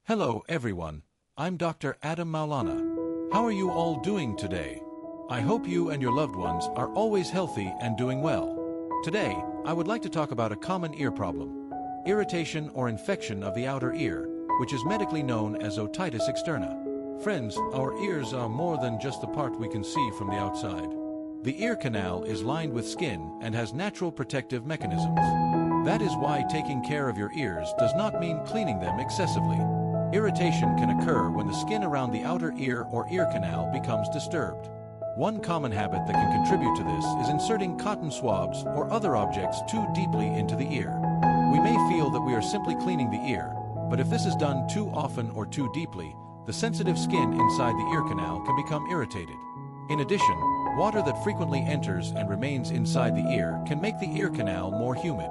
Hello everyone, I'm Dr. Adam Maulana. How are you all doing today? I hope you and your loved ones are always healthy and doing well. Today, I would like to talk about a common ear problem, irritation or infection of the outer ear, which is medically known as otitis externa. Friends, our ears are more than just the part we can see from the outside. The ear canal is lined with skin and has natural protective mechanisms. That is why taking care of your ears does not mean cleaning them excessively. Irritation can occur when the skin around the outer ear or ear canal becomes disturbed. One common habit that can contribute to this is inserting cotton swabs or other objects too deeply into the ear. We may feel that we are simply cleaning the ear, but if this is done too often or too deeply, the sensitive skin inside the ear canal can become irritated. In addition, water that frequently enters and remains inside the ear can make the ear canal more humid.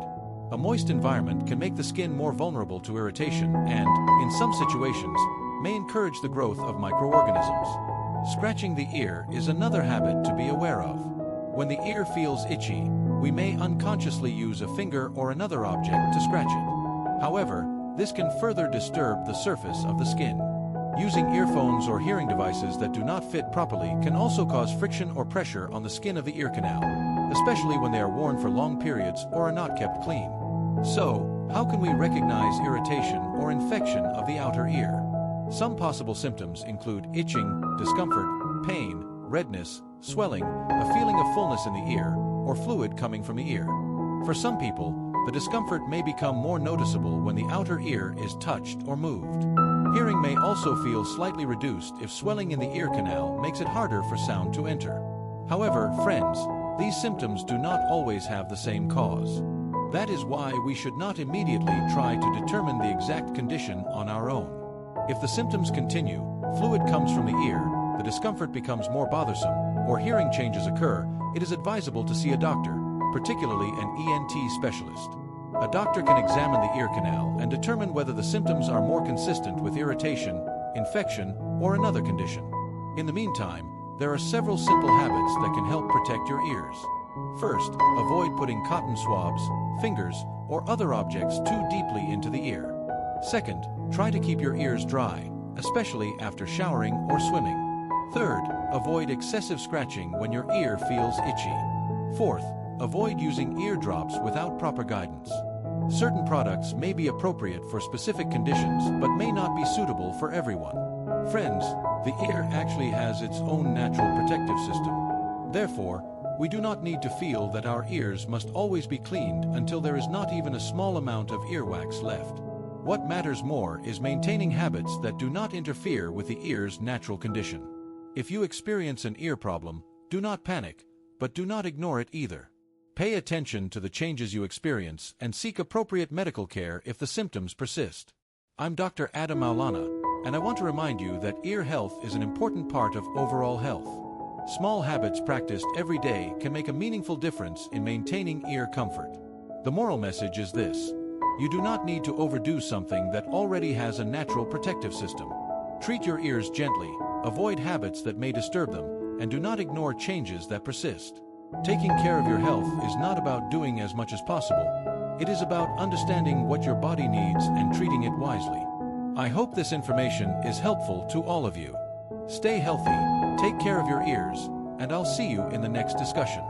A moist environment can make the skin more vulnerable to irritation and, in some situations, may encourage the growth of microorganisms. Scratching the ear is another habit to be aware of. When the ear feels itchy, we may unconsciously use a finger or another object to scratch it. However, this can further disturb the surface of the skin. Using earphones or hearing devices that do not fit properly can also cause friction or pressure on the skin of the ear canal, especially when they are worn for long periods or are not kept clean. So, how can we recognize irritation or infection of the outer ear? Some possible symptoms include itching, discomfort, pain, redness, swelling, a feeling of fullness in the ear, or fluid coming from the ear. For some people, the discomfort may become more noticeable when the outer ear is touched or moved. Hearing may also feel slightly reduced if swelling in the ear canal makes it harder for sound to enter. However, friends, these symptoms do not always have the same cause. That is why we should not immediately try to determine the exact condition on our own. If the symptoms continue, fluid comes from the ear, the discomfort becomes more bothersome, or hearing changes occur, it is advisable to see a doctor, particularly an ENT specialist. A doctor can examine the ear canal and determine whether the symptoms are more consistent with irritation, infection, or another condition. In the meantime, there are several simple habits that can help protect your ears. First, avoid putting cotton swabs, fingers, or other objects too deeply into the ear. Second, try to keep your ears dry, especially after showering or swimming. Third, avoid excessive scratching when your ear feels itchy. Fourth, avoid using ear drops without proper guidance. Certain products may be appropriate for specific conditions but may not be suitable for everyone. Friends, the ear actually has its own natural protective system. Therefore, we do not need to feel that our ears must always be cleaned until there is not even a small amount of earwax left. What matters more is maintaining habits that do not interfere with the ear's natural condition. If you experience an ear problem, do not panic, but do not ignore it either. Pay attention to the changes you experience and seek appropriate medical care if the symptoms persist. I'm Dr. Adam Maulana, and I want to remind you that ear health is an important part of overall health. Small habits practiced every day can make a meaningful difference in maintaining ear comfort. The moral message is this: you do not need to overdo something that already has a natural protective system. Treat your ears gently, avoid habits that may disturb them, and do not ignore changes that persist. Taking care of your health is not about doing as much as possible. It is about understanding what your body needs and treating it wisely. I hope this information is helpful to all of you. Stay healthy, take care of your ears, and I'll see you in the next discussion.